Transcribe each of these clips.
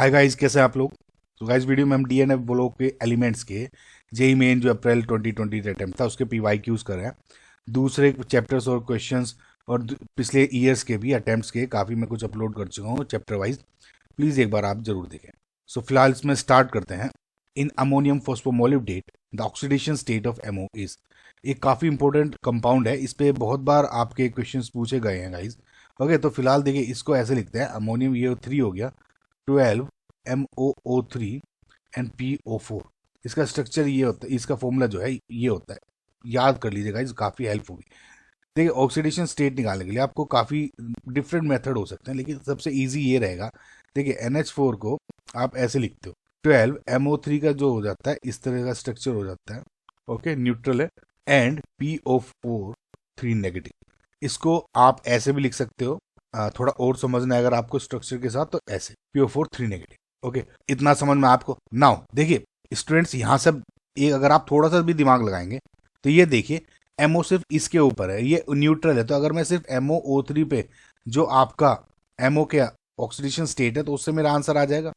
Hi guys, कैसे हैं आप लोग। तो गाइस, वीडियो में हम डीएनए ब्लॉक के एलिमेंट्स के जेई मेन जो अप्रैल 2020 अटेम्प्ट था उसके पीवाईक्यूज कर रहे हैं। दूसरे चैप्टर्स और क्वेश्चंस और पिछले ईयर्स के भी अटेम्प्ट्स के काफ़ी मैं कुछ अपलोड कर चुका हूँ चैप्टर वाइज। प्लीज़ एक बार आप जरूर देखें। सो फिलहाल इसमें स्टार्ट करते हैं। In ammonium phosphomolybdate the oxidation state of MO is. एक काफ़ी इंपॉर्टेंट कंपाउंड है, इस पे बहुत बार आपके क्वेश्चंस पूछे गए हैं गाइज। ओके, तो फिलहाल देखिए, इसको ऐसे लिखते हैं। अमोनियम ये 3 हो गया, 12 MOO3 एंड PO4। इसका स्ट्रक्चर ये होता है, इसका फॉर्मूला जो है ये होता है, याद कर लीजिएगा, इस काफ़ी हेल्प होगी। देखिए, ऑक्सीडेशन स्टेट निकालने के लिए आपको काफ़ी डिफरेंट मेथड हो सकते हैं, लेकिन सबसे इजी ये रहेगा। देखिए, NH4 को आप ऐसे लिखते हो, 12MO3 का जो हो जाता है इस तरह का स्ट्रक्चर हो जाता है। ओके, न्यूट्रल है। And PO4 3 negative. इसको आप ऐसे भी लिख सकते हो। थोड़ा और समझना है अगर आपको स्ट्रक्चर के साथ, तो ऐसे PO4 3 नेगेटिव। ओके, इतना समझ में आपको। नाउ देखिए स्टूडेंट्स, यहाँ से एक अगर आप थोड़ा सा भी दिमाग लगाएंगे तो ये देखिए, एमओ सिर्फ इसके ऊपर है, ये न्यूट्रल है। तो अगर मैं सिर्फ MOO3 पे जो आपका एमओ के ऑक्सीडेशन स्टेट है, तो उससे मेरा आंसर आ जाएगा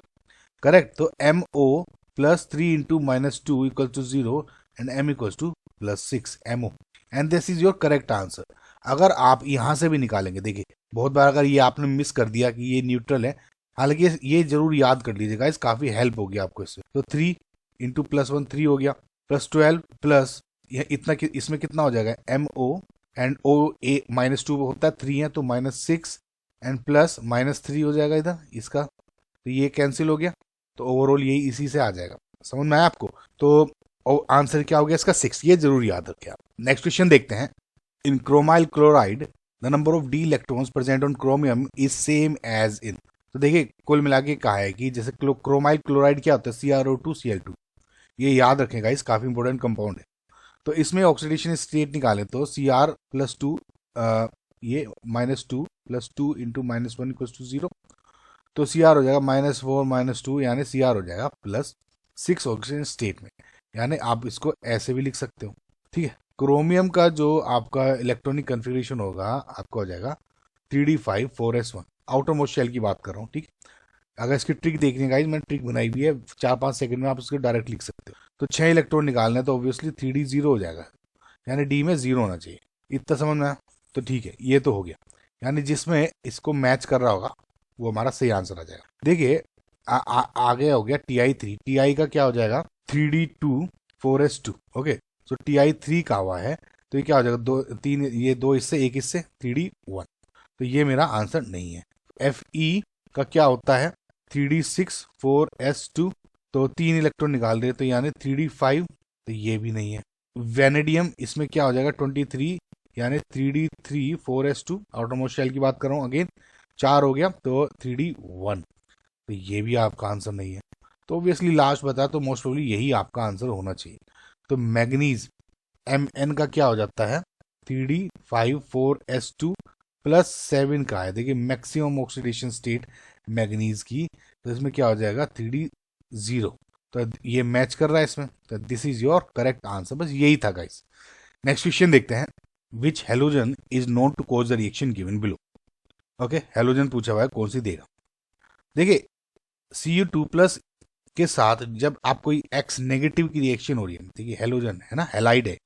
करेक्ट। तो MO plus 3 into -2 equal to 0 and M equal to +6 MO, and this is your correct answer. अगर आप यहाँ से भी निकालेंगे, देखिए बहुत बार अगर ये आपने मिस कर दिया कि ये न्यूट्रल है, हालांकि ये जरूर याद कर लीजिएगा, इस काफ़ी हेल्प होगी आपको इससे। तो 3 इंटू +1 3 हो गया, +12 प्लस यह इतना इसमें कितना हो जाएगा, MO एंड OA -2 होता है, 3 है तो -6 एंड प्लस -3 हो जाएगा इधर इसका, तो ये कैंसिल हो गया। तो ओवरऑल यही इसी से आ जाएगा। समझ में आया आपको। तो आंसर क्या हो गया इसका, 6। ये जरूर याद रखें आप। नेक्स्ट क्वेश्चन देखते हैं। In chromyl chloride the number of D electrons present on chromium is same as in. तो देखिए, कुल मिला के कहा है कि जैसे क्रोमाइल क्लोराइड क्या होता है, CrO2 Cl2। ये याद रखेगा, इस काफी इंपॉर्टेंट कंपाउंड है। तो इसमें ऑक्सीडेशन स्टेट निकाले तो Cr+2, ये -2 +2 इंटू -1 इक्वल टू 0। तो Cr हो जाएगा -4 -2, यानी Cr हो जाएगा +6 ऑक्सीजन स्टेट में। यानी आप इसको ऐसे भी लिख सकते हो। ठीक है, क्रोमियम का जो आपका इलेक्ट्रॉनिक कन्फिग्रेशन होगा आपका हो जाएगा 3d5 4s1। Outer most shell की बात कर रहा हूँ। ठीक, अगर इसकी ट्रिक देखने का, मैंने ट्रिक बनाई हुई है, 4-5 सेकंड में आप इसको डायरेक्ट लिख सकते हो। तो 6 इलेक्ट्रॉन निकालने तो ऑब्वियसली 3d 0 हो जाएगा, यानी डी में 0 होना चाहिए। इतना समझ में आया? तो ठीक है, ये तो हो गया। यानी जिसमें इसको मैच कर रहा होगा वो हमारा सही आंसर आ जाएगा। देखिए, आगे हो गया Ti3। Ti का क्या हो जाएगा, 3d2 4s2। ओके, सो Ti3 का हुआ है, तो ये क्या हो जाएगा, 2 3, ये 2 इससे 1 इससे 3d1। तो ये मेरा आंसर नहीं है। Fe का क्या होता है, 3d6 4s2। तो 3 इलेक्ट्रॉन निकाल रहे, तो यानी 3d5, तो ये भी नहीं है। वेनेडियम, इसमें क्या हो जाएगा 23, यानी 3d3 4s2। आउटरमोस्ट शेल की बात कर रहा हूँ अगेन, 4 हो गया तो 3d1। तो ये भी आपका आंसर नहीं है। तो ऑब्वियसली लास्ट बता, तो मोस्ट प्रोबेबली यही आपका आंसर होना चाहिए। तो मैग्नीज Mn का क्या हो जाता है, 3d5 4s2 +7 का है। देखिए, मैक्सिमम ऑक्सीडेशन स्टेट मैग्नीज की, तो इसमें क्या हो जाएगा 3d0। तो ये मैच कर रहा है इसमें, तो this is your correct answer. बस यही था गाइस। नेक्स्ट क्वेश्चन देखते हैं। Which halogen is known to cause the reaction given below. Okay, halogen पूछा हुआ है, कौन सी देगा। देखिए, Cu2+ के साथ जब आप कोई X नेगेटिव की रिएक्शन हो रही है, देखिए हेलोजन है ना, हेलाइड है,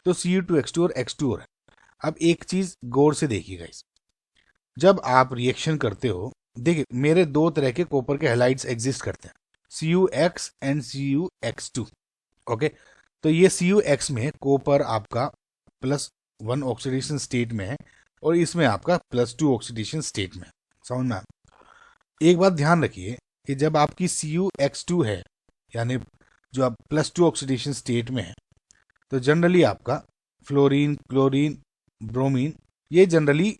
तो Cu2X2 और X2 और है। अब एक चीज गौर से देखिएगा, इस जब आप रिएक्शन करते हो, देखिए मेरे 2 तरह के कॉपर के हेलाइड्स एग्जिस्ट करते हैं, Cux एंड Cux2। ओके, तो ये Cux में कॉपर आपका +1 ऑक्सीडेशन स्टेट में है, और इसमें आपका +2 ऑक्सीडेशन स्टेट में है। समझ में आया? एक बात ध्यान रखिए कि जब आपकी Cux2 है, यानी जो आप +2 ऑक्सीडेशन स्टेट में है, तो जनरली आपका फ्लोरीन क्लोरीन ब्रोमीन ये जनरली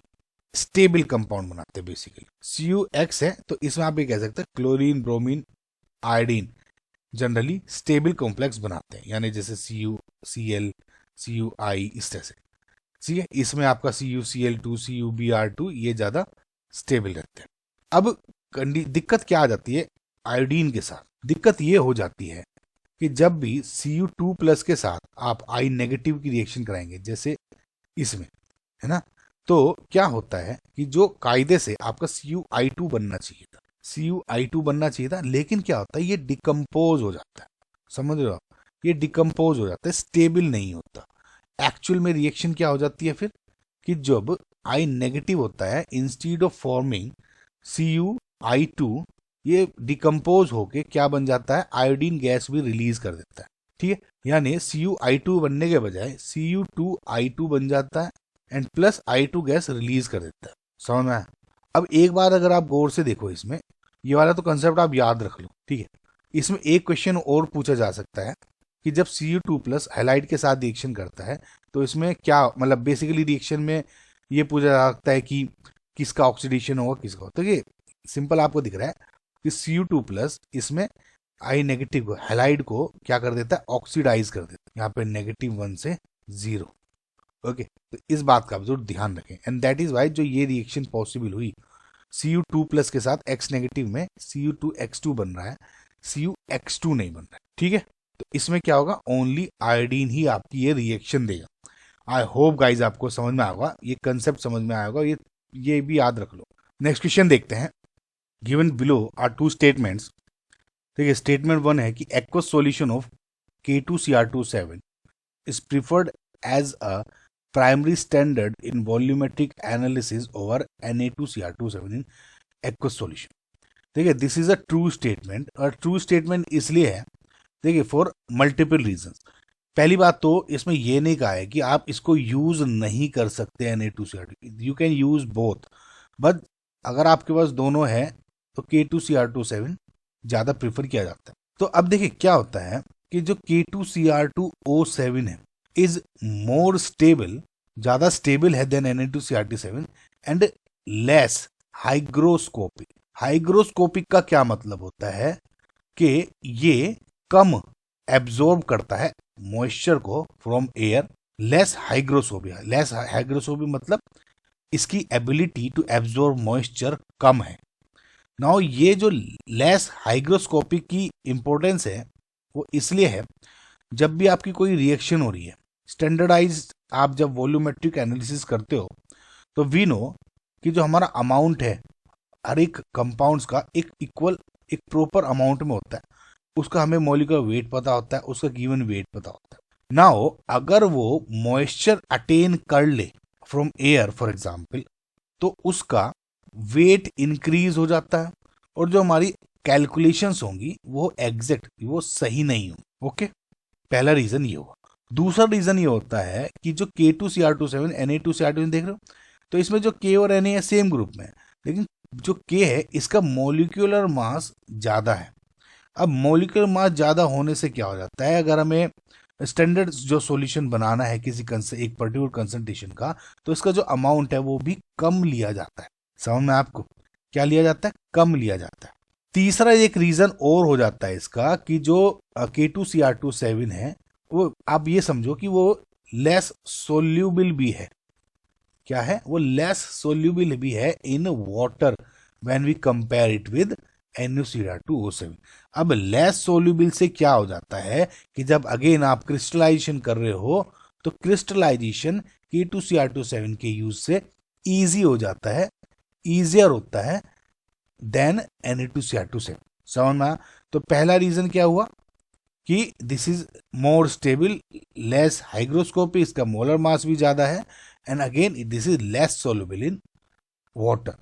स्टेबल कंपाउंड बनाते हैं। बेसिकली Cux है, तो इसमें आप ये कह सकते हैं chlorine bromine iodine generally stable complex बनाते हैं, यानी जैसे CuCl Cui इस तरह से। ठीक है, इसमें आपका CuCl2 CuBr2 ये ज्यादा स्टेबल रहते हैं। अब दिक्कत क्या आ जाती है आयोडीन के साथ, दिक्कत ये हो जाती है कि जब भी Cu2+ के साथ आप I नेगेटिव की रिएक्शन कराएंगे, जैसे इसमें है ना, तो क्या होता है कि जो कायदे से आपका CuI2 बनना चाहिए था, CuI2 बनना चाहिए था, लेकिन क्या होता है ये डिकम्पोज हो जाता है, समझ रहे हो आप, ये डिकम्पोज हो जाता है, स्टेबल नहीं होता। एक्चुअल में रिएक्शन क्या हो जाती है फिर कि जब I नेगेटिव होता है, इंस्टीड ऑफ फॉर्मिंग CuI2, ये डिकम्पोज होके क्या बन जाता है, आयोडीन गैस भी रिलीज कर देता है। ठीक है, यानी CuI2 बनने के बजाय Cu2I2 बन जाता है and plus I2 gas release कर देता है। समझ में आया? अब एक बात अगर आप गौर से देखो इसमें, ये वाला तो कंसेप्ट आप याद रख लो, ठीक है। इसमें एक क्वेश्चन और पूछा जा सकता है कि जब Cu2 प्लस हैलाइड के साथ रिएक्शन करता है तो इसमें क्या मतलब बेसिकली रिएक्शन में ये पूछा जा सकता है कि किसका ऑक्सीडेशन होगा किसका होगा। तो ये सिंपल आपको दिख रहा है कि Cu2 प्लस इसमें I नेगेटिव को हैलाइड को क्या कर देता है, ऑक्सीडाइज कर देता है, यहाँ पे -1 से 0। ओके, तो इस बात का जरूर ध्यान रखें एंड दैट इज वाई जो ये रिएक्शन पॉसिबल हुई Cu2 प्लस के साथ X नेगेटिव में Cu2X2 बन रहा है, Cux2 नहीं बन रहा है। ठीक है, तो इसमें क्या होगा, ओनली आयोडीन ही आपकी ये रिएक्शन देगा। आई होप गाइज आपको समझ में आएगा, ये कंसेप्ट समझ में आएगा, ये भी याद रख लो। नेक्स्ट क्वेश्चन देखते हैं। Given below are two statements. देखिए स्टेटमेंट 1 है कि aqueous solution of K2Cr27 is preferred as a primary standard in volumetric analysis over Na2Cr27 in aqueous solution। देखिए this is a true statement, और true statement इसलिए है, देखिए for multiple reasons. पहली बात तो इसमें ये नहीं कहा है कि आप इसको यूज नहीं कर सकते Na2Cr2, you can use both, but अगर आपके पास दोनों है तो K2Cr27 ज्यादा प्रेफर किया जाता है। तो अब देखिए क्या होता है कि जो K2Cr2O7 है इज मोर स्टेबल, ज्यादा स्टेबल है than Na2Cr27 and less hygroscopic. Hygroscopic का क्या मतलब होता है कि ये कम एब्जॉर्ब करता है मॉइस्चर को from air. Less hygroscopic, less hygroscopic मतलब इसकी एबिलिटी टू एब्जॉर्ब मॉइस्चर कम है। नाउ ये जो लेस हाइग्रोस्कोपिक की इंपॉर्टेंस है वो इसलिए है, जब भी आपकी कोई रिएक्शन हो रही है स्टैंडर्डाइज, आप जब वॉल्यूमेट्रिक एनालिसिस करते हो तो वी नो कि जो हमारा अमाउंट है हर एक कंपाउंड्स का एक इक्वल एक प्रॉपर अमाउंट में होता है, उसका हमें मॉलिक्यूलर वेट पता होता है, उसका गिवन वेट पता होता है। नाउ अगर वो मॉइस्चर अटेन कर ले फ्रॉम एयर फॉर एग्जाम्पल, तो उसका वेट इंक्रीज हो जाता है और जो हमारी कैलकुलेशंस होंगी वो एग्जैक्ट, वो सही नहीं हो। ओके, पहला रीजन ये हुआ। दूसरा रीजन ये होता है कि जो K2Cr27 Na2Cr27 देख रहे हो, तो इसमें जो K और Na है सेम ग्रुप में, लेकिन जो K है इसका मॉलिक्यूलर मास ज्यादा है। अब मॉलिक्यूलर मास ज्यादा होने से क्या हो जाता है, अगर हमें स्टैंडर्ड जो सॉल्यूशन बनाना है किसी एक पर्टिकुलर कंसंट्रेशन का, तो इसका जो अमाउंट है वो भी कम लिया जाता है। समझ में आपको, क्या लिया जाता है, कम लिया जाता है। तीसरा एक रीजन और हो जाता है इसका कि जो K2Cr27 है वो आप ये समझो कि वो लेस सोल्यूबल भी है। क्या है वो, लेस सोल्यूबल भी है in water when we compare it with NuCr2O7। अब लेस सोल्यूबल से क्या हो जाता है कि जब अगेन आप क्रिस्टलाइजेशन कर रहे हो तो क्रिस्टलाइजेशन K2Cr27 के यूज से इजी हो जाता है, इजियर होता है देन Na2Cr27। समझ में? तो पहला रीजन क्या हुआ कि this is more stable, less hygroscopy, इसका मोलर मास भी ज्यादा है, and again this is less soluble in water.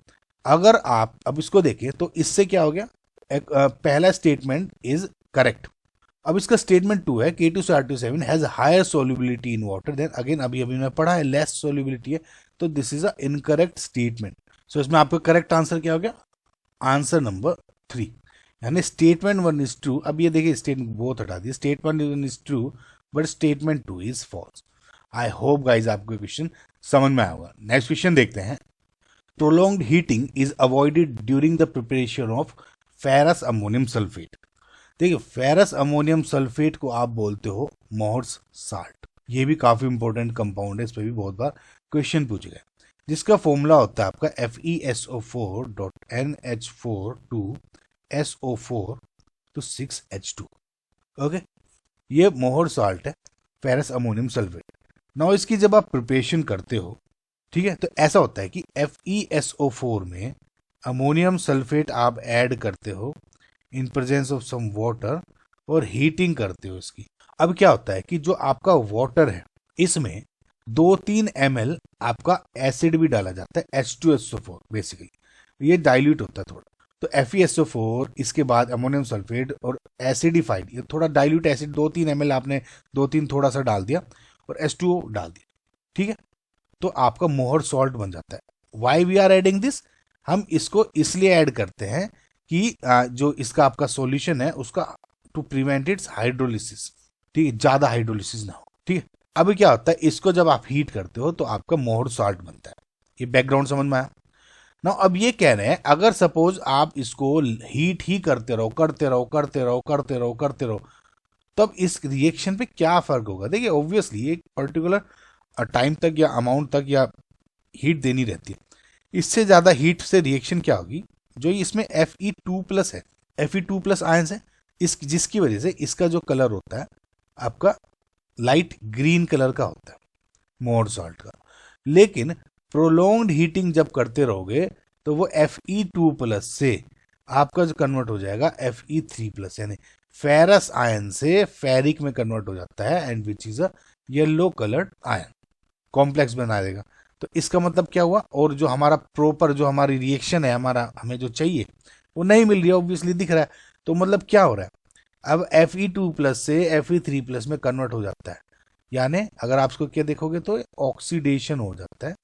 अगर आप अब इसको देखें तो इससे क्या हो गया, पहला स्टेटमेंट इज करेक्ट। अब इसका स्टेटमेंट 2 है K2Cr27 has higher solubility in water then, again अभी अभी मैं पढ़ा है लेस सोल्यूबिलिटी है, तो this is a incorrect statement. So इसमें आपका करेक्ट आंसर क्या हो गया, आंसर नंबर 3, यानी स्टेटमेंट 1 इज ट्रू। अब ये देखिए स्टेटमेंट बोथ हटा दिए, statement 1 is true but statement 2 is false. I hope guys आपको क्वेश्चन समझ में आया होगा। नेक्स्ट क्वेश्चन देखते हैं। Prolonged heating is avoided during the preparation of ferrous ammonium sulphate. देखिए फेरस अमोनियम सल्फेट को आप बोलते हो मोहर्स साल्ट। ये भी काफी इंपॉर्टेंट कंपाउंड है, इस पर भी बहुत बार क्वेश्चन पूछे गए, जिसका फॉर्मूला होता है आपका FeSO4.NH4 to 6H2। ओके, ये मोहर साल्ट है फेरस अमोनियम सल्फेट। नाउ इसकी जब आप प्रिपरेशन करते हो, ठीक है, तो ऐसा होता है कि FeSO4 में अमोनियम सल्फेट आप ऐड करते हो in presence of some water और हीटिंग करते हो इसकी। अब क्या होता है कि जो आपका वाटर है इसमें 2-3 ml आपका एसिड भी डाला जाता है, H2SO4 बेसिकली, ये डाइल्यूट होता है थोड़ा। तो FeSO4 इसके बाद अमोनियम सल्फेट और एसिडिफाइड, ये थोड़ा डाइल्यूट एसिड 2-3 ml आपने 2-3 थोड़ा सा डाल दिया और H2O डाल दिया, ठीक है, तो आपका मोहर सॉल्ट बन जाता है। Why we are adding this, हम इसको इसलिए ऐड करते हैं कि जो इसका आपका सॉल्यूशन है उसका टू प्रिवेंट इट्स हाइड्रोलिसिस, ठीक है, ज्यादा हाइड्रोलिसिस ना हो, ठीक है। अब क्या होता है, इसको जब आप हीट करते हो तो आपका मोहर सॉल्ट बनता है। ये बैकग्राउंड समझ में आया ना। अब ये कह रहे हैं अगर सपोज आप इसको हीट ही करते रहो करते रहो करते रहो करते रहो करते रहो, तब इस रिएक्शन पे क्या फर्क होगा। देखिए ऑब्वियसली एक पर्टिकुलर टाइम तक या अमाउंट तक या हीट देनी रहती है, इससे ज्यादा हीट से रिएक्शन क्या होगी, जो इसमें Fe2+ है, Fe2+ आयंस है, इस जिसकी वजह से इसका जो कलर होता है आपका लाइट ग्रीन कलर का होता है मोर सॉल्ट का। लेकिन प्रोलॉन्ग्ड हीटिंग जब करते रहोगे तो वो Fe2+ से आपका जो कन्वर्ट हो जाएगा Fe3+, यानी फेरस आयन से फेरिक में कन्वर्ट हो जाता है, and which is a yellow coloured ion, complex बना देगा। तो इसका मतलब क्या हुआ, और जो हमारा प्रॉपर जो हमारी रिएक्शन है, हमारा हमें जो चाहिए वो नहीं मिल रही है, ऑब्वियसली दिख रहा है। तो मतलब क्या हो रहा है, अब Fe2+ से Fe3+ में कन्वर्ट हो जाता है, यानी अगर आप इसको क्या देखोगे तो ऑक्सीडेशन हो जाता है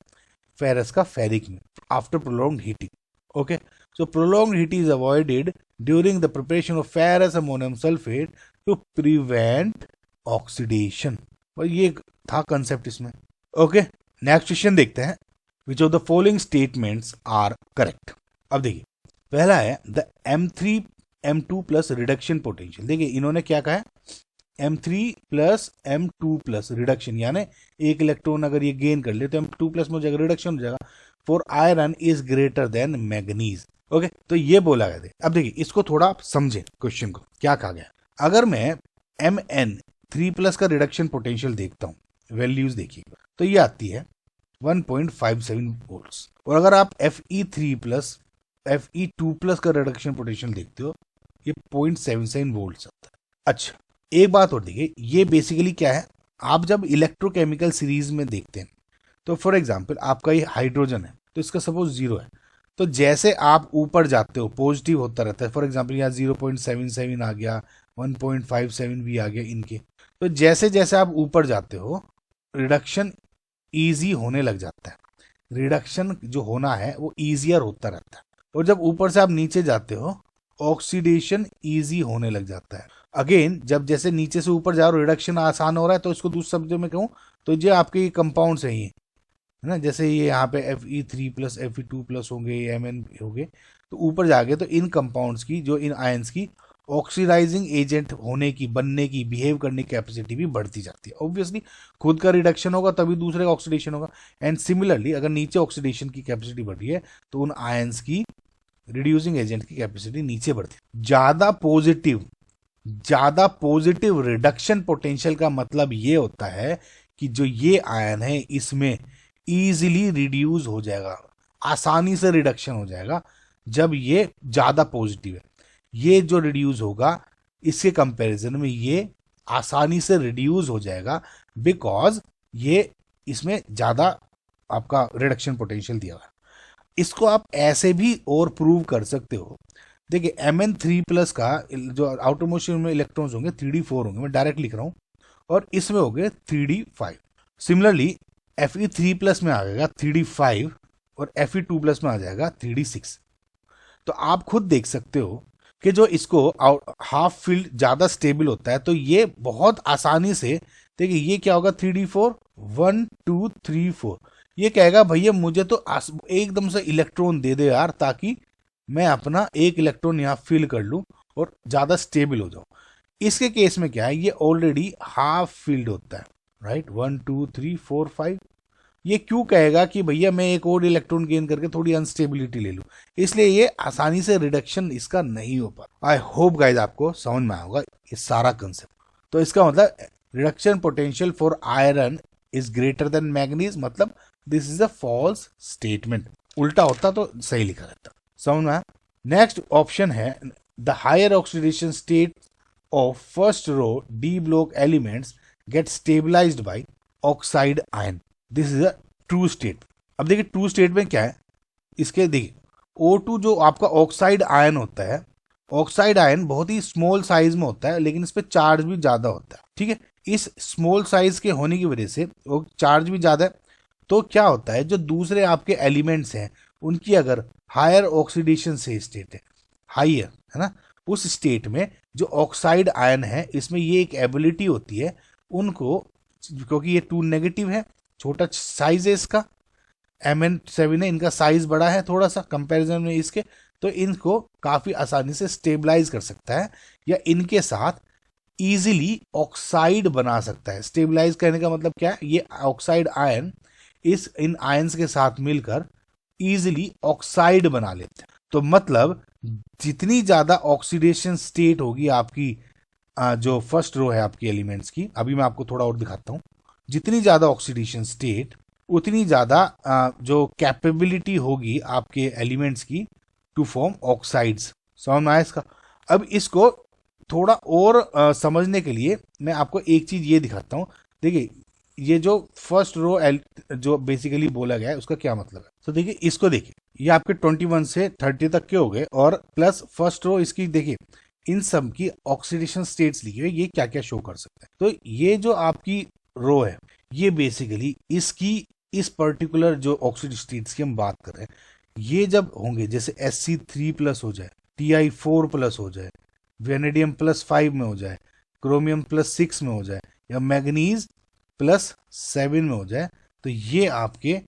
फेरस का फेरिक में after prolonged heating. Okay, so prolonged heat is avoided during the preparation of ferrous ammonium sulphate to prevent oxidation. और ये था कंसेप्ट इसमें। ओके, नेक्स्ट क्वेश्चन देखते हैं, which of the following statements are correct. अब देखिए पहला है द M3M2+ रिडक्शन पोटेंशियल। देखिए इन्होंने क्या कहा है, M3+M2+ रिडक्शन, यानी एक इलेक्ट्रॉन अगर ये गेन कर ले तो M2+ में हो जाएगा, रिडक्शन हो जाएगा। For iron is greater than manganese. Okay, तो ये बोला गया। अब देखिए इसको थोड़ा आप समझें क्वेश्चन को क्या कहा गया। अगर मैं Mn3+ का रिडक्शन पोटेंशियल देखता हूँ, वैल्यूज देखिए तो ये आती है 1.57 वोल्ट्स, और अगर आप Fe2+ का रिडक्शन पोटेंशियल देखते हो ये 0.77 वोल्ट्स आता है। अच्छा एक बात और देखिए, ये बेसिकली क्या है, आप जब इलेक्ट्रोकेमिकल सीरीज में देखते हैं तो फॉर एग्जांपल आपका ये हाइड्रोजन है तो इसका सपोज 0 है, तो जैसे आप ऊपर जाते हो पॉजिटिव होता रहता है। फॉर एग्जांपल यहाँ 0.77 आ गया, 1.57 भी आ गया इनके। तो जैसे जैसे आप ऊपर जाते हो रिडक्शन ईजी होने लग जाता है, रिडक्शन जो होना है वो ईजियर होता रहता है। और जब ऊपर से आप नीचे जाते हो ऑक्सीडेशन ईजी होने लग जाता है। अगेन जब जैसे नीचे से ऊपर जा रहे हो रिडक्शन आसान हो रहा है, तो इसको दूसरे शब्दों में कहूँ तो ये आपके ये कंपाउंड्स हैं, ये है ना, जैसे ये यहाँ पे Fe3+ Fe2+ होंगे, Mn होंगे, तो ऊपर जाके तो इन कंपाउंड्स की, जो इन आयंस की ऑक्सीडाइजिंग एजेंट होने की, बनने की, बिहेव करने की कैपेसिटी भी बढ़ती जाती है। ऑब्वियसली खुद का रिडक्शन होगा तभी दूसरे का ऑक्सीडेशन होगा, एंड सिमिलरली अगर नीचे ऑक्सीडेशन की कैपेसिटी बढ़ रही है तो उन आयंस की रिड्यूसिंग एजेंट की कैपेसिटी नीचे बढ़ती है। ज्यादा पॉजिटिव रिडक्शन पोटेंशियल का मतलब ये होता है कि जो ये आयन है इसमें इजीली रिड्यूस हो जाएगा, आसानी से रिडक्शन हो जाएगा जब ये ज्यादा पॉजिटिव है। ये जो रिड्यूस होगा इसके कंपैरिजन में ये आसानी से रिड्यूस हो जाएगा, बिकॉज ये इसमें ज्यादा आपका रिडक्शन पोटेंशियल दिया हुआ है। इसको आप ऐसे भी और प्रूव कर सकते हो। देखिए Mn3+ का जो आउटर मोस्ट में इलेक्ट्रॉन्स होंगे 3d4 होंगे, मैं डायरेक्ट लिख रहा हूं, और इसमें हो गए 3d5। सिमिलरली Fe3+ में आ जाएगा 3d5 और Fe2+ में आ जाएगा 3d6। तो आप खुद देख सकते हो कि जो इसको हाफ फील्ड ज्यादा स्टेबल होता है तो ये बहुत आसानी से, देखिए ये क्या होगा 3d4 1 2 3 4, ये कहेगा भैया मुझे तो एकदम से इलेक्ट्रॉन दे दे यार, ताकि मैं अपना एक इलेक्ट्रॉन यहाँ फिल कर लूं और ज्यादा स्टेबल हो जाऊं। इसके केस में क्या है, ये ऑलरेडी हाफ फील्ड होता है, राइट, 1 2 3 4 5। ये क्यों कहेगा कि भैया मैं एक और इलेक्ट्रॉन गेन करके थोड़ी अनस्टेबिलिटी ले लूं, इसलिए ये आसानी से रिडक्शन इसका नहीं हो पाता। आई होप गाइज आपको समझ में आया होगा ये सारा कंसेप्ट। तो इसका मतलब reduction potential for iron is greater than manganese, मतलब दिस इज अ फॉल्स स्टेटमेंट। उल्टा होता तो सही लिखा रहता। समझ में? नेक्स्ट ऑप्शन है the higher oxidation state of first row D block elements get stabilized by oxide ion. This is a true state. अब देखिए ट्रू स्टेट में क्या है, इसके देखिए O2 जो आपका ऑक्साइड आयन होता है, ऑक्साइड आयन बहुत ही स्मॉल साइज में होता है, लेकिन इस पे चार्ज भी ज्यादा होता है। ठीक है, इस स्मॉल साइज के होने की वजह से वो चार्ज भी ज्यादा है, तो क्या होता है जो दूसरे आपके एलिमेंट्स हैं उनकी अगर हायर ऑक्सीडेशन से स्टेट है, हाइयर है ना, उस स्टेट में जो ऑक्साइड आयन है इसमें ये एक एबिलिटी होती है उनको, क्योंकि ये 2 नेगेटिव है, छोटा साइज है इसका, Mn7 है, इनका साइज बड़ा है थोड़ा सा कंपैरिजन में इसके, तो इनको काफी आसानी से स्टेबलाइज कर सकता है या इनके साथ इजीली ऑक्साइड बना सकता है। स्टेबलाइज करने का मतलब क्या है, ये ऑक्साइड आयन इन आयंस के साथ मिलकर इजीली ऑक्साइड बना लेते हैं। तो मतलब जितनी ज्यादा ऑक्सीडेशन स्टेट होगी आपकी जो फर्स्ट रो है आपकी एलिमेंट्स की, अभी मैं आपको थोड़ा और दिखाता हूं, जितनी ज्यादा ऑक्सीडेशन स्टेट उतनी ज्यादा जो कैपेबिलिटी होगी आपके एलिमेंट्स की टू फॉर्म ऑक्साइड्स। समझ में आया इसका? अब इसको थोड़ा और समझने के लिए मैं आपको एक चीज ये दिखाता हूं। देखिए ये जो फर्स्ट रो जो बेसिकली बोला गया है उसका क्या मतलब है, तो देखिए इसको देखिए, ये आपके 21 से 30 तक के हो गए और प्लस फर्स्ट रो इसकी, देखिए इन सब की ऑक्सीडेशन स्टेट्स लिखी हुई, ये क्या क्या शो कर सकते हैं। तो ये जो आपकी रो है ये बेसिकली इसकी इस पर्टिकुलर जो ऑक्सीडेशन स्टेट्स की हम बात कर रहे हैं, ये जब होंगे जैसे Sc3+ हो जाए, Ti4+ हो जाए, वेनेडियम +5 में हो जाए, क्रोमियम +6 में हो जाए, या मैग्नीज +7 में हो जाए, तो ये आपके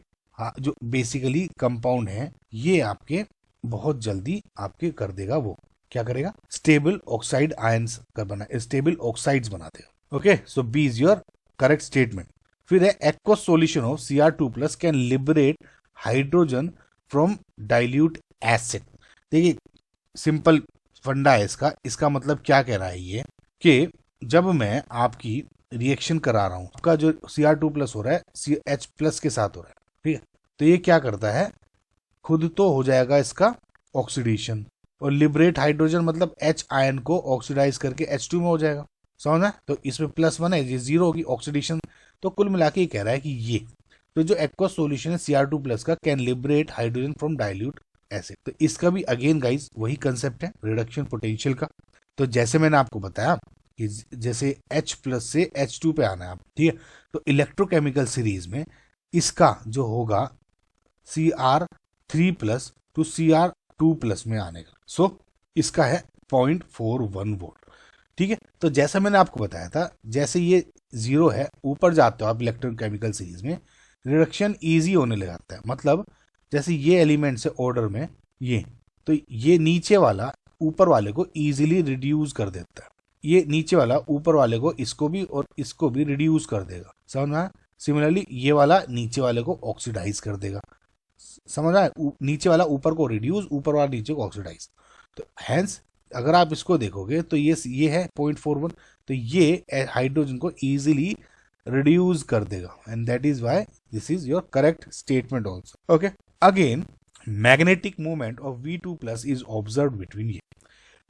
जो बेसिकली कंपाउंड है ये आपके बहुत जल्दी आपके कर देगा, वो क्या करेगा, स्टेबल ऑक्साइड आयंस कर बना, स्टेबल ऑक्साइड्स बना देगा। Okay, so B is your correct statement. फिर है aqueous solution of Cr2+ can liberate hydrogen from dilute acid. देखिए सिंपल फंडा है इसका, इसका मतलब क्या कह रहा है ये कि जब मैं आपकी रिएक्शन करा रहा हूं, आपका जो Cr2+ हो रहा है CH+ के साथ हो रहा है, ठीक है, तो ये क्या करता है, खुद तो हो जाएगा इसका ऑक्सीडेशन, और लिबरेट हाइड्रोजन मतलब H आयन को ऑक्सीडाइज करके H2 में हो जाएगा। समझना? तो इसमें +1 है, ये 0 होगी ऑक्सीडेशन। तो कुल मिला के ये कह रहा है कि ये तो जो एक्वस सॉल्यूशन है Cr2+ का can liberate hydrogen from dilute acid. तो इसका भी अगेन गाइस वही कंसेप्ट है रिडक्शन पोटेंशियल का। तो जैसे मैंने आपको बताया कि जैसे H+ से H2 पे आना है आप, ठीक है, तो इलेक्ट्रोकेमिकल सीरीज में इसका जो होगा Cr3+ टू Cr2+ में आने का, सो इसका है 0.41 वोल्ट। ठीक है, तो जैसा मैंने आपको बताया था, जैसे ये 0 है ऊपर जाते हो आप इलेक्ट्रोकेमिकल सीरीज में, रिडक्शन इजी होने लग जाता है। मतलब जैसे ये एलिमेंट्स है ऑर्डर में ये, तो ये नीचे वाला ऊपर वाले को इजीली रिड्यूस कर देता है, ये नीचे वाला ऊपर वाले को इसको भी और इसको भी रिड्यूस कर देगा। समझ में आया? सिमिलरली ये वाला नीचे वाले को ऑक्सीडाइज कर देगा। समझ रहा है? नीचे वाला ऊपर को रिड्यूस, ऊपर वाला नीचे को ऑक्सीडाइज। तो हैंस अगर आप इसको देखोगे तो ये है 0.41, तो ये हाइड्रोजन को इजीली रिड्यूस कर देगा, and that is why this is your correct statement also. Okay, again magnetic movement of V2+ is observe between ये।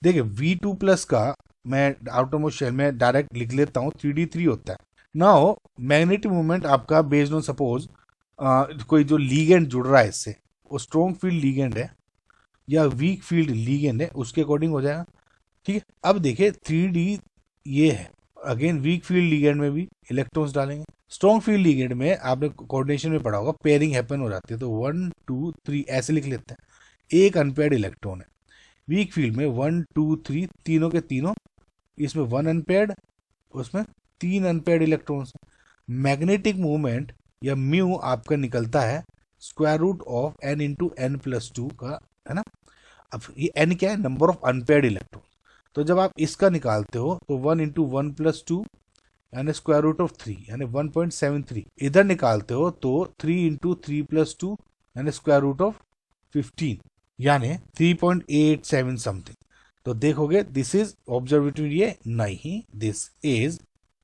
देखिए V2+ का मैं आउटरमोस्ट शेल में डायरेक्ट लिख लेता हूँ, 3d3 होता है। नाउ मैग्नेटिक मूवमेंट आपका बेस्ड ऑन सपोज कोई जो लीगेंड जुड़ रहा है इससे, वो स्ट्रॉन्ग फील्ड लीगेंड है या वीक फील्ड लीगेंड है, उसके अकॉर्डिंग हो जाएगा। ठीक है, अब देखिए 3D ये है, अगेन वीक फील्ड लीगेंड में भी इलेक्ट्रॉन्स डालेंगे, स्ट्रॉन्ग फील्ड लीगेंड में आपने कोऑर्डिनेशन में पढ़ा होगा पेयरिंग हैपन हो जाती है, तो 1 2 3 ऐसे लिख लेते हैं, एक अनपेयर्ड इलेक्ट्रॉन है। वीक फील्ड में 1 2 3 तीनों के तीनों, इसमें 1 अनपेयर्ड, उसमें 3 अनपेयर्ड इलेक्ट्रॉन्स। मैग्नेटिक मूवमेंट या म्यू आपका निकलता है √(n × n+2) का, है ना। अब ये n क्या है, नंबर ऑफ अनपेयर्ड इलेक्ट्रॉन। तो जब आप इसका निकालते हो तो 1 × 1+2 यानी √3 यानी 1.73, इधर निकालते हो तो 3 × 3+2 यानी √15 यानी 3.87 समथिंग। तो देखोगे दिस इज ऑब्जर्वेटरी, ये नहीं, दिस इज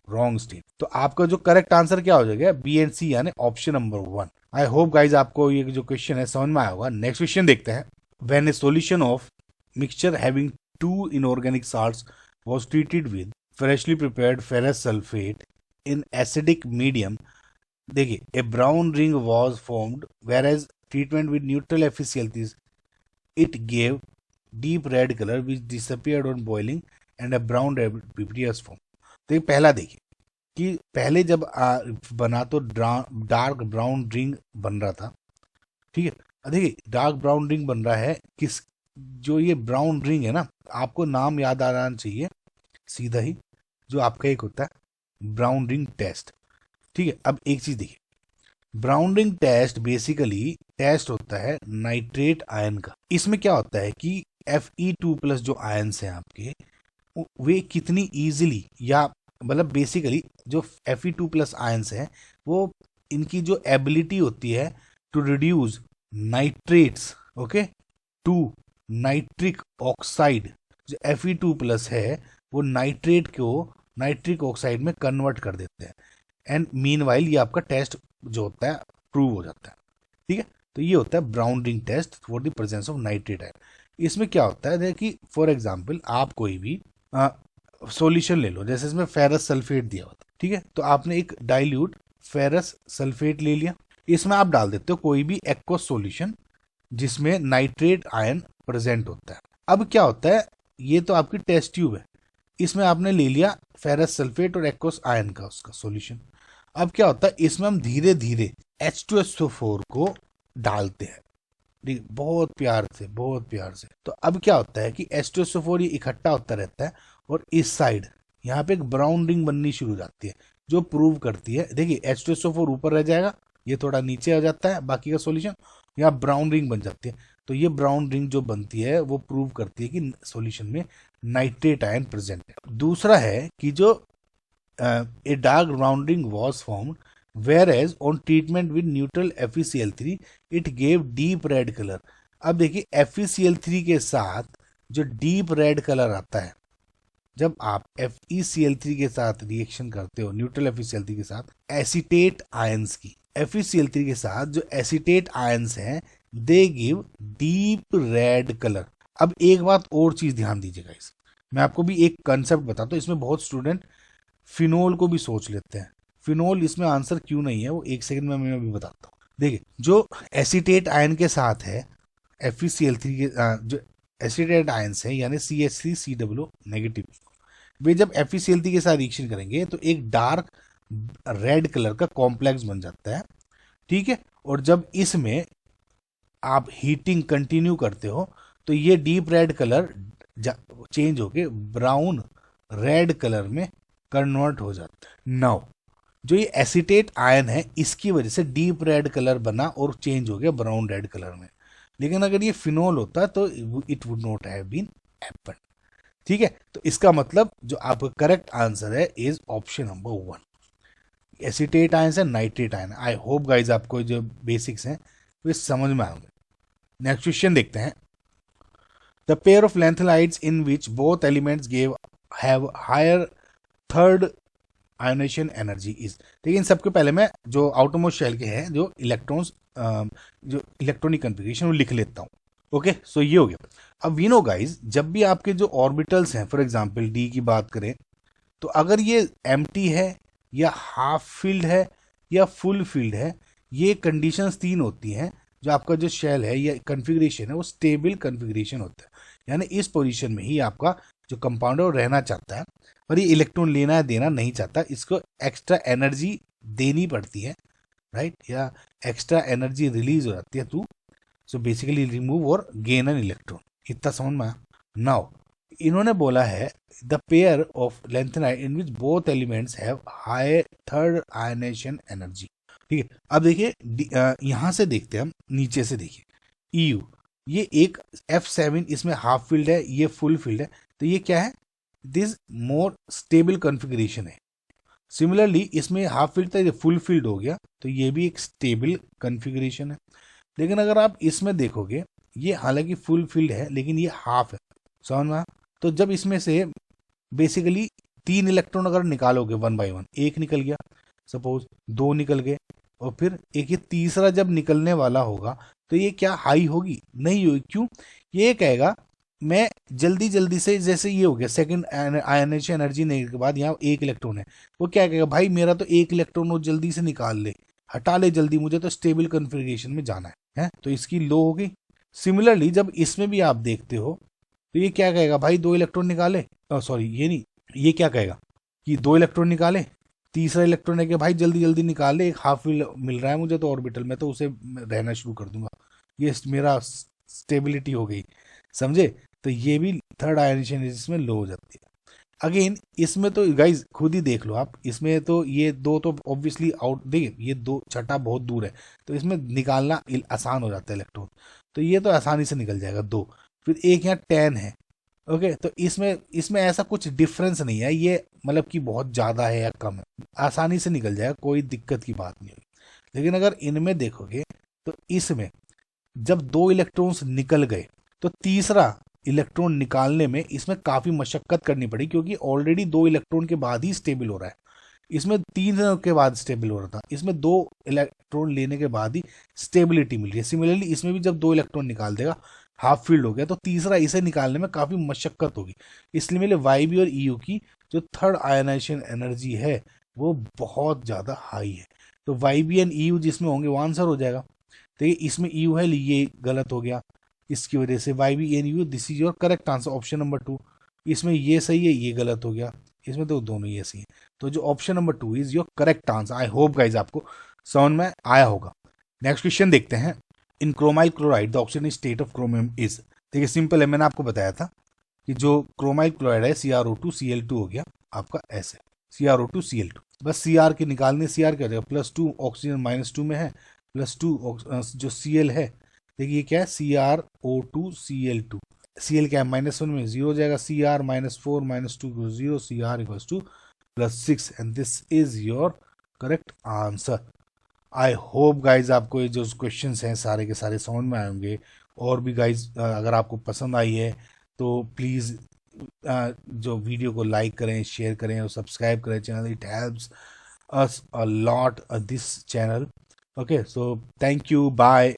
रॉन्ग स्टेट। तो आपका जो करेक्ट आंसर क्या हो जाएगा, बी एंड सी यानी ऑप्शन नंबर 1। आई होप गाइज आपको ये जो क्वेश्चन है समझ में आया होगा। नेक्स्ट क्वेश्चन देखते हैं। when a solution of mixture having two inorganic salts was treated with freshly prepared ferrous sulfate in acidic medium, देखिए, a brown ring was formed, whereas treatment with neutral FeCl3 it gave deep red color which disappeared on boiling and a brown red PPT was formed. तो ये पहला देखिए कि पहले जब बना तो डार्क ब्राउन रिंग बन रहा था, ठीक है। देखिए डार्क ब्राउन रिंग बन रहा है, किस जो ये ब्राउन रिंग है ना, आपको नाम याद आ जाना चाहिए सीधा ही, जो आपका एक होता है ब्राउन रिंग टेस्ट, ठीक है। अब एक चीज देखिए, brown ring test basically test होता है नाइट्रेट आयन का। इसमें क्या होता है कि Fe2+ जो आयन्स हैं आपके, वे कितनी इजीली, या मतलब बेसिकली जो Fe2+ आयन्स हैं वो इनकी जो एबिलिटी होती है to reduce nitrates, okay, to nitric oxide, जो Fe2+ है वो नाइट्रेट को नाइट्रिक ऑक्साइड में कन्वर्ट कर देते हैं, एंड मीनवाइल ये आपका टेस्ट जो होता है प्रूव हो जाता है, ठीक है। तो ये होता है brown ring test for the presence of nitrate ion. इसमें क्या होता है कि फॉर एग्जांपल आप कोई भी सॉल्यूशन ले लो, जैसे इसमें फेरस सल्फेट दिया हुआ था, ठीक है, तो आपने एक डाइल्यूट फेरस सल्फेट ले लिया, इसमें आप डाल देते हो कोई भी एक्वस सॉल्यूशन जिसमें नाइट्रेट आयन प्रेजेंट होता है। अब क्या होता है, ये तो आपकी टेस्ट ट्यूब है, इसमें आपने ले लिया फेरस सल्फेट और एक्वस आयन का उसका सॉल्यूशन। अब क्या होता है, इसमें हम धीरे धीरे H2SO4 को डालते हैं, बहुत प्यार से, बहुत प्यार से। तो अब क्या होता है कि H2SO4 ये इकट्ठा होता रहता है और इस साइड यहाँ पे एक ब्राउन रिंग बननी शुरू हो जाती है, जो प्रूव करती है, देखिए H2SO4 ऊपर रह जाएगा, ये थोड़ा नीचे आ जाता है बाकी का सॉल्यूशन, यहाँ ब्राउन रिंग बन जाती है। तो ये ब्राउन रिंग जो बनती है वो प्रूव करती है कि सॉल्यूशन में नाइट्रेट आयन प्रेजेंट है। दूसरा है कि जो a dark brown ring was formed whereas on treatment with neutral FeCl3 it gave deep red color। अब देखिए FeCl3 के साथ जो डीप रेड कलर आता है, जब आप FeCl3 के साथ रिएक्शन करते हो, न्यूट्रल FeCl3 के साथ एसिटेट आयंस की, FeCl3 के साथ जो एसिटेट आयंस हैं they give deep red colour. अब एक बात और चीज ध्यान दीजिएगा, इस मैं आपको भी एक कंसेप्ट बताता हूँ, इसमें बहुत स्टूडेंट फिनोल को भी सोच लेते हैं, फिनोल इसमें आंसर क्यों नहीं है वो एक सेकंड में मैं भी बताता हूँ। देखिए जो एसिटेट आयन के साथ है FeCl3 के जो एसिटेट आयन्स है यानी CH3COO नेगेटिव, वे जब FeCl3 के साथ रिएक्शन करेंगे तो एक डार्क रेड कलर का कॉम्प्लेक्स बन जाता है, ठीक है। और जब इसमें आप हीटिंग कंटिन्यू करते हो तो ये डीप रेड कलर चेंज होके ब्राउन रेड कलर में कन्वर्ट हो जाता है। नाउ जो ये एसिटेट आयन है इसकी वजह से डीप रेड कलर बना और चेंज हो गया ब्राउन रेड कलर में, लेकिन अगर ये फिनोल होता तो it would not have been happen, ठीक है। तो इसका मतलब जो आपका करेक्ट आंसर है is option number 1, acetate ion से nitrate ion. I hope guys आपको जो बेसिक्स हैं वे समझ में आएंगे। नेक्स्ट क्वेश्चन देखते हैं, the pair of lanthanides in which both elements give have higher third ionisation energy is. लेकिन सबके पहले मैं जो आउटरमोस्ट शेल के हैं जो इलेक्ट्रॉन्स जो इलेक्ट्रॉनिक कन्फिगरेशन वो लिख लेता हूँ, ओके। सो ये हो गया। अब वी नो गाइज, जब भी आपके जो ऑर्बिटल्स हैं, फॉर एग्जांपल डी की बात करें तो अगर ये एम्प्टी है या हाफ फील्ड है या फुल फील्ड है, ये कंडीशंस 3 होती हैं, जो आपका जो शेल है या कन्फिगरेशन है वो स्टेबल कन्फिगरेशन होता है, यानी इस पोजीशन में ही आपका जो कंपाउंड है वो रहना चाहता है और ये इलेक्ट्रॉन लेना या देना नहीं चाहता, इसको एक्स्ट्रा एनर्जी देनी पड़ती है, राइट, या एक्स्ट्रा एनर्जी रिलीज हो जाती है टू सो बेसिकली रिमूव और गेन एन इलेक्ट्रॉन। इतना समझ में। नाउ इन्होंने बोला है the pair of lanthanide in which both elements have high third ionisation energy, ठीक है। अब देखिए यहां से देखते हैं हम, नीचे से देखिए EU, ये एक F7 इसमें हाफ फील्ड है, ये फुल फील्ड है, तो ये क्या है, दिस मोर स्टेबल कॉन्फ़िगरेशन है। सिमिलरली इसमें हाफ फील्ड था, ये फुल फील्ड हो गया, तो ये भी एक स्टेबल कॉन्फ़िगरेशन है। लेकिन अगर आप इसमें देखोगे, ये हालांकि फुल फील्ड है लेकिन ये हाफ है, समझ में। तो जब इसमें से बेसिकली 3 इलेक्ट्रॉन अगर निकालोगे 1 बाय 1, एक निकल गया, सपोज 2 निकल गए, और फिर एक ये तीसरा जब निकलने वाला होगा तो ये क्या हाई होगी? नहीं होगी। क्यों? ये कहेगा मैं जल्दी जल्दी से, जैसे ये हो गया सेकंड आयनाइजेशन एनर्जी नेगेटिव के बाद यहाँ एक इलेक्ट्रॉन है, वो क्या कहेगा, भाई मेरा तो एक इलेक्ट्रॉन वो जल्दी से निकाल ले, हटा ले जल्दी, मुझे तो स्टेबल कन्फिग्रेशन में जाना है? तो इसकी लो होगी। सिमिलरली जब इसमें भी आप देखते हो तो ये क्या कहेगा, भाई दो इलेक्ट्रॉन निकाले, सॉरी ये नहीं, ये क्या कहेगा कि दो इलेक्ट्रॉन निकाले, तीसरा इलेक्ट्रॉन है कि भाई जल्दी जल्दी निकाल ले, एक हाफ मिल रहा है मुझे तो ऑर्बिटल में, तो उसे रहना शुरू कर दूंगा, ये मेरा स्टेबिलिटी हो गई, समझे? तो ये भी थर्ड आयनाइजेशन इसमें लो हो जाती है। अगेन इसमें तो गाइज खुद ही देख लो आप, इसमें तो ये दो तो ऑब्वियसली आउट, देखिए ये दो छठा बहुत दूर है, तो इसमें निकालना आसान हो जाता है इलेक्ट्रॉन, तो ये तो आसानी से निकल जाएगा दो। फिर एक यहाँ 10 है, ओके, तो इसमें इसमें ऐसा कुछ डिफरेंस नहीं है, ये मतलब कि बहुत ज़्यादा है या कम है, आसानी से निकल जाएगा, कोई दिक्कत की बात नहीं होगी। लेकिन अगर इनमें देखोगे तो इसमें जब दो इलेक्ट्रॉन्स निकल गए तो तीसरा इलेक्ट्रॉन निकालने में इसमें काफ़ी मशक्कत करनी पड़ी, क्योंकि ऑलरेडी दो इलेक्ट्रॉन के बाद ही स्टेबल हो रहा है, इसमें तीन के बाद स्टेबल हो रहा था, इसमें दो इलेक्ट्रॉन लेने के बाद ही स्टेबिलिटी मिल रही है। सिमिलरली इसमें भी जब दो इलेक्ट्रॉन निकाल देगा, हाफ फील्ड हो गया, तो तीसरा इसे निकालने में काफ़ी मशक्कत होगी, इसलिए मेरे वाई बी और ई यू की जो थर्ड आयनाइजेशन एनर्जी है वो बहुत ज़्यादा हाई है। तो Y B and E U जिसमें होंगे वो आंसर हो जाएगा। तो ये इसमें ई यू है, ये गलत हो गया, इसकी वजह से Y B N U, this is your correct answer, option number 2। इसमें ये सही है, ये गलत हो गया, इसमें तो दोनों ही ऐसी हैं, तो जो option number 2 is your correct answer. I hope guys आपको समझ में आया होगा। नेक्स्ट क्वेश्चन देखते हैं। In chromyl chloride the oxygen state of chromium is, देखिए सिंपल है, मैंने आपको बताया था कि जो क्रोमाइल क्लोराइड है CrO2Cl2 हो गया आपका ऐसे, CrO2Cl2, बस Cr के निकालने, Cr क्या हो जाएगा +2, ऑक्सीजन -2 में है, +2 जो Cl है, देखिए क्या है CrO2Cl2, Cl क्या है -1 में 0 हो जाएगा, Cr -4 -2 0, Cr equals to +6 and this is your correct answer. I hope guys आपको ये जो क्वेश्चंस हैं सारे के सारे समझ में आए होंगे। और भी गाइज अगर आपको पसंद आई है तो प्लीज़ जो वीडियो को लाइक करें, शेयर करें और सब्सक्राइब करें channel, it helps us a lot this channel. Okay, so thank you, bye.